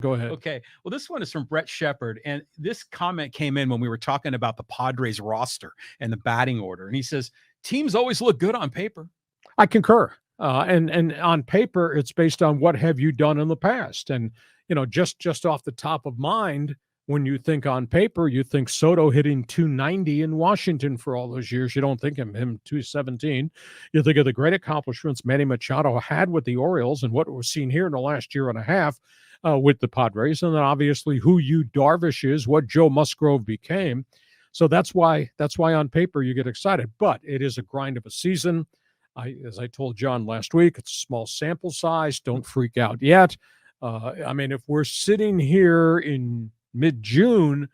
Go ahead. Okay. Well, this one is from Brett Shepard. And this comment came in when we were talking about the Padres roster and the batting order. And he says, teams always look good on paper. I concur. And on paper, it's based on what have you done in the past. And, just off the top of mind, when you think on paper, you think Soto hitting 290 in Washington for all those years. You don't think of him 217. You think of the great accomplishments Manny Machado had with the Orioles and what we've seen here in the last year and a half with the Padres. And then obviously who Yu Darvish is, what Joe Musgrove became. So that's why on paper you get excited. But it is a grind of a season. As I told John last week, it's a small sample size. Don't freak out yet. If we're sitting here in mid-June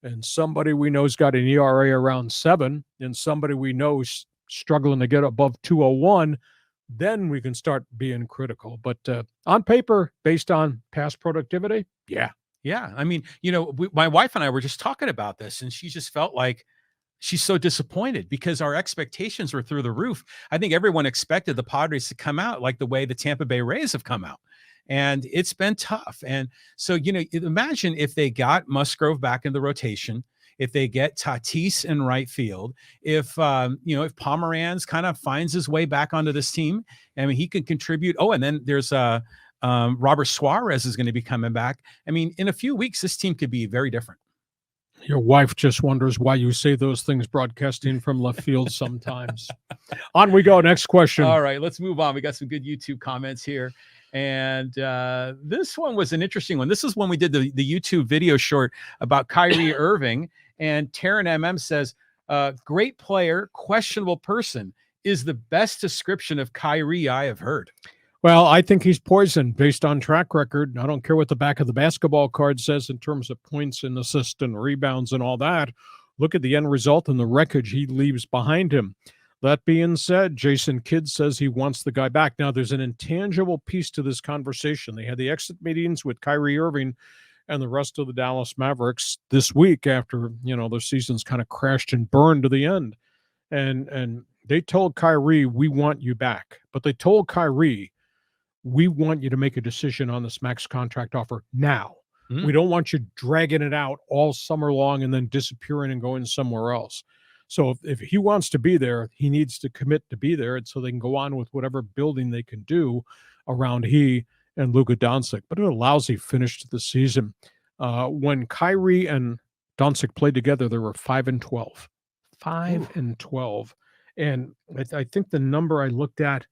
and somebody we know's got an ERA around 7 and somebody we know is struggling to get above 201, then we can start being critical. But on paper, based on past productivity, yeah. Yeah. My wife and I were just talking about this, and she just felt like she's so disappointed because our expectations were through the roof. I think everyone expected the Padres to come out like the way the Tampa Bay Rays have come out. And it's been tough. And so, imagine if they got Musgrove back in the rotation, if they get Tatis in right field, if Pomeranz kind of finds his way back onto this team, he can contribute. Oh, and then there's Robert Suarez is going to be coming back. In a few weeks, this team could be very different. Your wife just wonders why you say those things broadcasting from left field sometimes. On we go. Next question. All right, let's move on. We got some good YouTube comments here. And this one was an interesting one. This is when we did the YouTube video short about Kyrie Irving. And Taryn MM says, great player, questionable person is the best description of Kyrie I have heard. Well, I think he's poison based on track record. I don't care what the back of the basketball card says in terms of points and assists and rebounds and all that. Look at the end result and the wreckage he leaves behind him. That being said, Jason Kidd says he wants the guy back. Now, there's an intangible piece to this conversation. They had the exit meetings with Kyrie Irving and the rest of the Dallas Mavericks this week after, their seasons kind of crashed and burned to the end. And they told Kyrie, we want you back. But they told Kyrie, we want you to make a decision on this max contract offer now. Mm-hmm. We don't want you dragging it out all summer long and then disappearing and going somewhere else. So if he wants to be there, he needs to commit to be there, and so they can go on with whatever building they can do around he and Luka Doncic. But it a lousy finish to the season. When Kyrie and Doncic played together, they were 5-12. 5-12. And I think the number I looked at,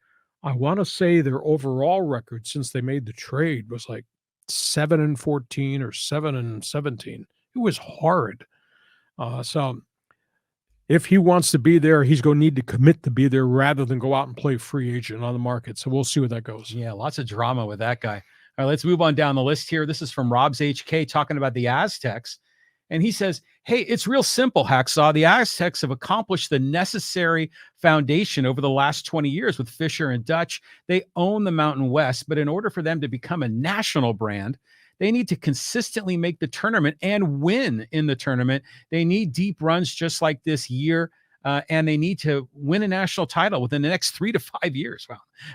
I want to say their overall record since they made the trade was like 7-14 or 7-17. It was hard. So if he wants to be there, he's going to need to commit to be there rather than go out and play free agent on the market. So we'll see where that goes. Yeah, lots of drama with that guy. All right, let's move on down the list here. This is from Rob's HK talking about the Aztecs. And he says, hey, it's real simple, Hacksaw. The Aztecs have accomplished the necessary foundation over the last 20 years with Fisher and Dutch. They own the Mountain West, but in order for them to become a national brand, they need to consistently make the tournament and win in the tournament. They need deep runs just like this year, and they need to win a national title within the next 3 to 5 years.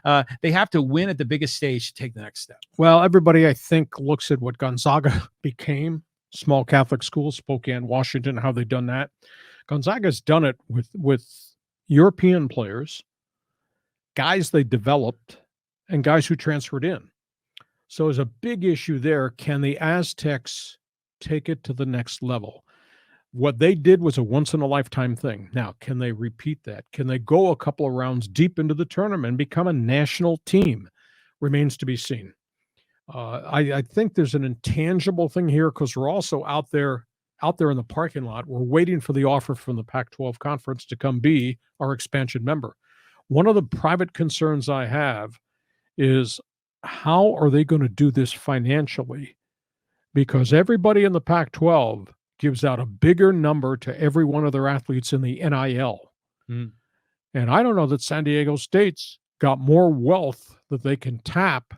Wow. They have to win at the biggest stage to take the next step. Well, everybody, I think, looks at what Gonzaga became. Small Catholic school, Spokane, Washington, how they've done that. Gonzaga's done it with European players, guys they developed, and guys who transferred in. So there's a big issue there. Can the Aztecs take it to the next level? What they did was a once-in-a-lifetime thing. Now, can they repeat that? Can they go a couple of rounds deep into the tournament and become a national team? Remains to be seen. I think there's an intangible thing here because we're also out there in the parking lot. We're waiting for the offer from the Pac-12 conference to come be our expansion member. One of the private concerns I have is how are they going to do this financially? Because everybody in the Pac-12 gives out a bigger number to every one of their athletes in the NIL. And I don't know that San Diego State's got more wealth that they can tap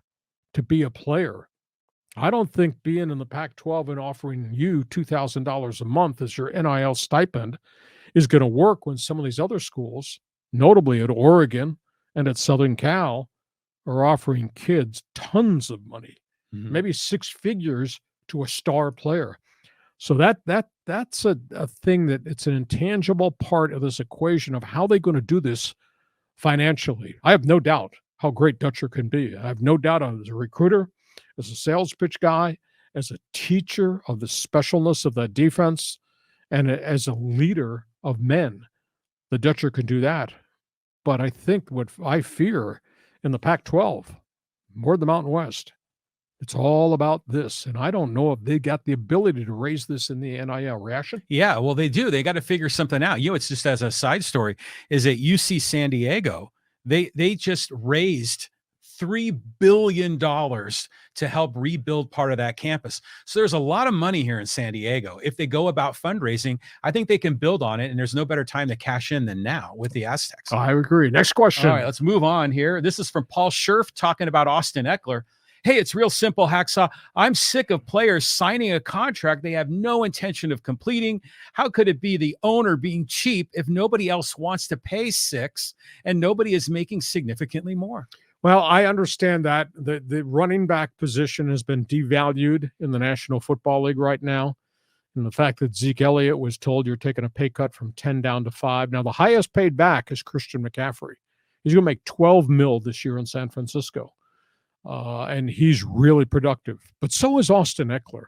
to be a player. I don't think being in the Pac-12 and offering you $2,000 a month as your NIL stipend is going to work when some of these other schools, notably at Oregon and at Southern Cal, are offering kids tons of money. Mhm. maybe six figures to a star player. So that's a thing that it's an intangible part of this equation of how they're going to do this financially. I have no doubt how great Dutcher can be. I have no doubt as a recruiter, as a sales pitch guy, as a teacher of the specialness of that defense, and as a leader of men, the Dutcher can do that. But I think what I fear in the Pac 12, more than the Mountain West, it's all about this. And I don't know if they got the ability to raise this in the NIL. Reaction? Yeah, well, they do. They got to figure something out. It's just as a side story, is at UC San Diego, they just raised $3 billion to help rebuild part of that campus. So there's a lot of money here in San Diego. If they go about fundraising, I think they can build on it. And there's no better time to cash in than now with the Aztecs. I agree. Next question. All right, let's move on here. This is from Paul Scherf talking about Austin Ekeler. Hey, it's real simple, Hacksaw. I'm sick of players signing a contract they have no intention of completing. How could it be the owner being cheap if nobody else wants to pay $6 and nobody is making significantly more? Well, I understand that the running back position has been devalued in the National Football League right now. And the fact that Zeke Elliott was told you're taking a pay cut from 10 down to 5. Now, the highest paid back is Christian McCaffrey. He's going to make $12 million this year in San Francisco. And he's really productive. But so is Austin Ekeler.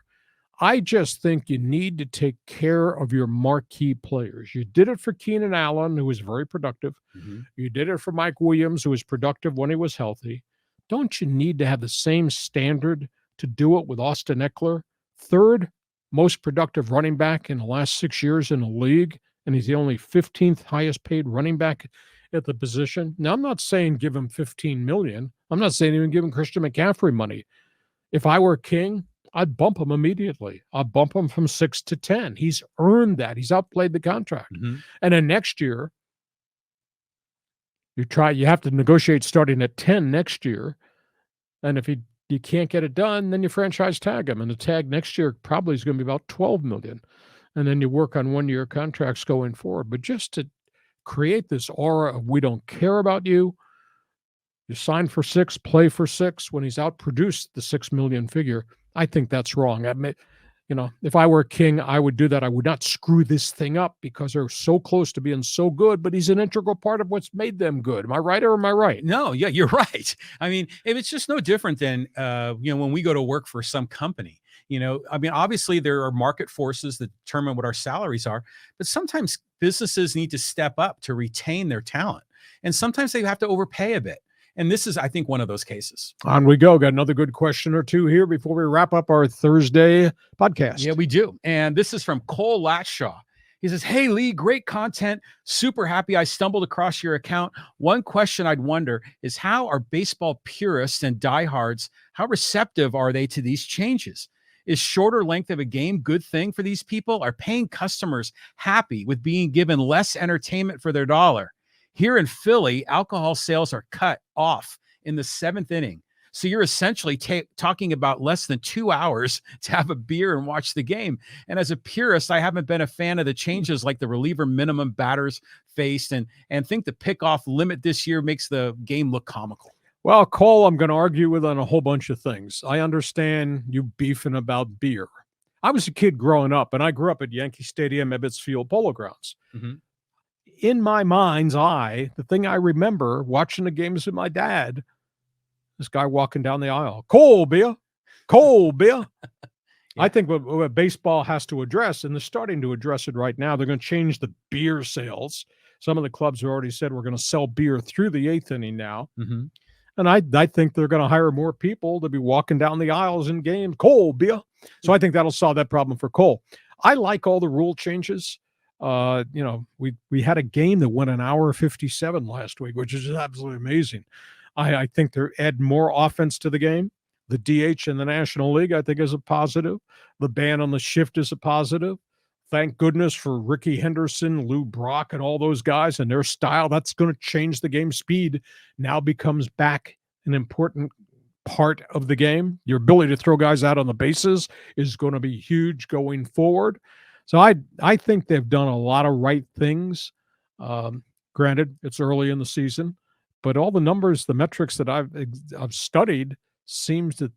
I just think you need to take care of your marquee players. You did it for Keenan Allen, who was very productive. Mm-hmm. You did it for Mike Williams, who was productive when he was healthy. Don't you need to have the same standard to do it with Austin Ekeler? Third most productive running back in the last 6 years in the league, and he's the only 15th highest paid running back at the position. Now, I'm not saying give him $15 million. I'm not saying even give him Christian McCaffrey money. If I were king, I'd bump him immediately. I'd bump him from 6 to 10. He's earned that. He's outplayed the contract. Mm-hmm. And then next year, you have to negotiate starting at 10 next year. And if you can't get it done, then you franchise tag him. And the tag next year probably is going to be about $12 million. And then you work on 1-year contracts going forward. But just to create this aura of we don't care about you, you sign for 6, play for 6 when he's outproduced the $6 million figure. I think that's wrong. If I were a king, I would do that. I would not screw this thing up because they're so close to being so good, but he's an integral part of what's made them good. Am I right or am I right? No, yeah, you're right. I mean, if it's just no different than, when we go to work for some company, obviously there are market forces that determine what our salaries are, but sometimes businesses need to step up to retain their talent. And sometimes they have to overpay a bit. And this is, I think, one of those cases. On we go. Got another good question or two here before we wrap up our Thursday podcast. Yeah, we do. And this is from Cole Latshaw. He says, hey, Lee, great content. Super happy I stumbled across your account. One question I'd wonder is how are baseball purists and diehards, how receptive are they to these changes? Is shorter length of a game good thing for these people? Are paying customers happy with being given less entertainment for their dollar? Here in Philly, alcohol sales are cut off in the 7th inning. So you're essentially talking about less than 2 hours to have a beer and watch the game. And as a purist, I haven't been a fan of the changes like the reliever minimum batters faced and think the pickoff limit this year makes the game look comical. Well, Cole, I'm going to argue with on a whole bunch of things. I understand you beefing about beer. I was a kid growing up, and I grew up at Yankee Stadium, Ebbets Field Polo Grounds. Mm-hmm. In my mind's eye, the thing I remember watching the games with my dad, this guy walking down the aisle, cold beer. Yeah. I think what baseball has to address, and they're starting to address it right now, they're going to change the beer sales. Some of the clubs have already said we're going to sell beer through the 8th inning now. Mm-hmm. And I think they're going to hire more people to be walking down the aisles in games, cold beer. So I think that'll solve that problem for Cole. I like all the rule changes. We had a game that went an hour 57 last week, which is absolutely amazing. I think they're adding more offense to the game. The DH in the National League, I think, is a positive. The ban on the shift is a positive. Thank goodness for Ricky Henderson, Lou Brock, and all those guys and their style. That's going to change the game. Speed now becomes back an important part of the game. Your ability to throw guys out on the bases is going to be huge going forward. So I think they've done a lot of right things. Granted, it's early in the season, but all the numbers, the metrics that I've studied seems to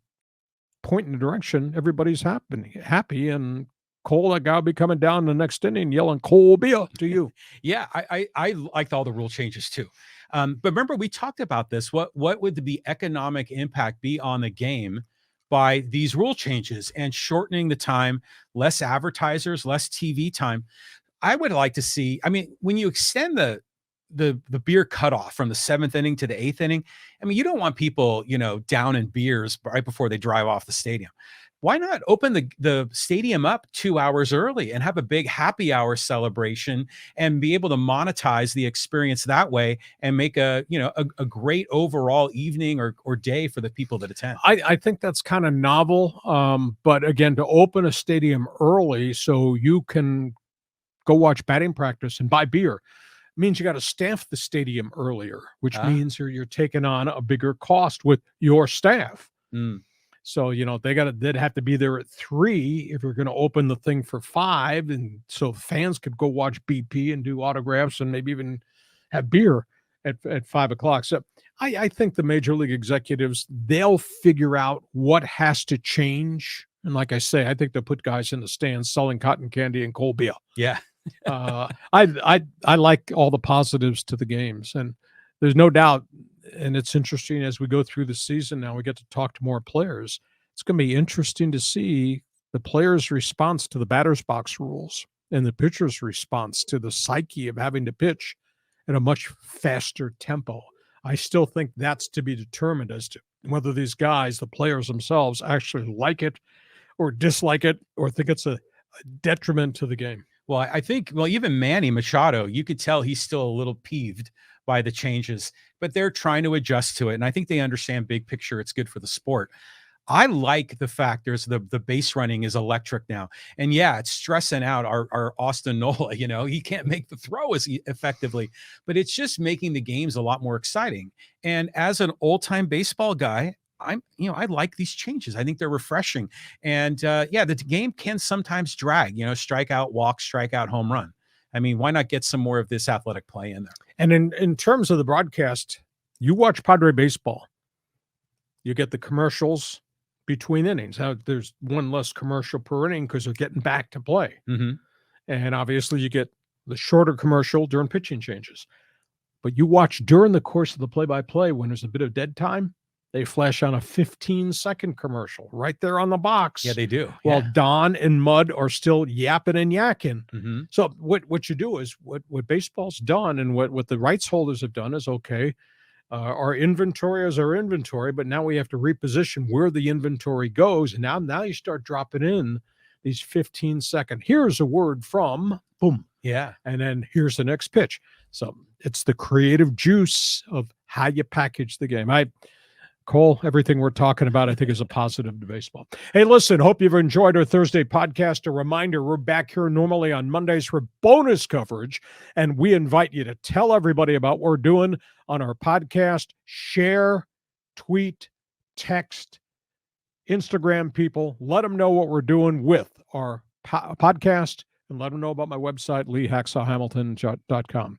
point in the direction everybody's happy. And Cole, that guy will be coming down the next inning yelling "Cole Beer" to you. Yeah, I liked all the rule changes too. But remember, we talked about this. What would the economic impact be on the game by these rule changes and shortening the time, less advertisers, less TV time? I would like to see. I mean, when you extend the beer cutoff from the 7th inning to the 8th inning, I mean, you don't want people, down in beers right before they drive off the stadium. Why not open the stadium up 2 hours early and have a big happy hour celebration and be able to monetize the experience that way and make a great overall evening or day for the people that attend? I think that's kind of novel. But again, to open a stadium early so you can go watch batting practice and buy beer means you got to staff the stadium earlier, which means you're taking on a bigger cost with your staff. Mm. So, they'd have to be there at 3 if you're going to open the thing for 5. And so fans could go watch BP and do autographs and maybe even have beer at 5 o'clock. So I think the major league executives, they'll figure out what has to change. And like I say, I think they'll put guys in the stands selling cotton candy and cold beer. Yeah. I like all the positives to the games, and there's no doubt. And it's interesting as we go through the season now, we get to talk to more players. It's going to be interesting to see the players' response to the batter's box rules and the pitcher's response to the psyche of having to pitch at a much faster tempo. I still think that's to be determined as to whether these guys, the players themselves, actually like it or dislike it or think it's a detriment to the game. Well, I think, even Manny Machado, you could tell he's still a little peeved by the changes, but they're trying to adjust to it. And I think they understand big picture. It's good for the sport. I like the fact there's the base running is electric now. And yeah, it's stressing out our Austin Nola, he can't make the throw as effectively, but it's just making the games a lot more exciting. And as an old time baseball guy, I like these changes. I think they're refreshing. And the game can sometimes drag, strikeout, walk, strikeout, home run. I mean, why not get some more of this athletic play in there? And in terms of the broadcast, you watch Padre baseball, you get the commercials between innings. Now, there's one less commercial per inning because they're getting back to play. Mm-hmm. And obviously you get the shorter commercial during pitching changes. But you watch during the course of the play-by-play when there's a bit of dead time, they flash on a 15-second commercial right there on the box. Yeah, they do. While Don and Mud are still yapping and yakking. Mm-hmm. So what you do is what baseball's done and what the rights holders have done is, okay, our inventory is our inventory, but now we have to reposition where the inventory goes. And now you start dropping in these 15-second, here's a word from, boom. Yeah. And then here's the next pitch. So it's the creative juice of how you package the game. Cole, everything we're talking about, I think, is a positive to baseball. Hey, listen, hope you've enjoyed our Thursday podcast. A reminder, we're back here normally on Mondays for bonus coverage, and we invite you to tell everybody about what we're doing on our podcast. Share, tweet, text, Instagram people. Let them know what we're doing with our podcast, and let them know about my website, LeeHacksawHamilton.com.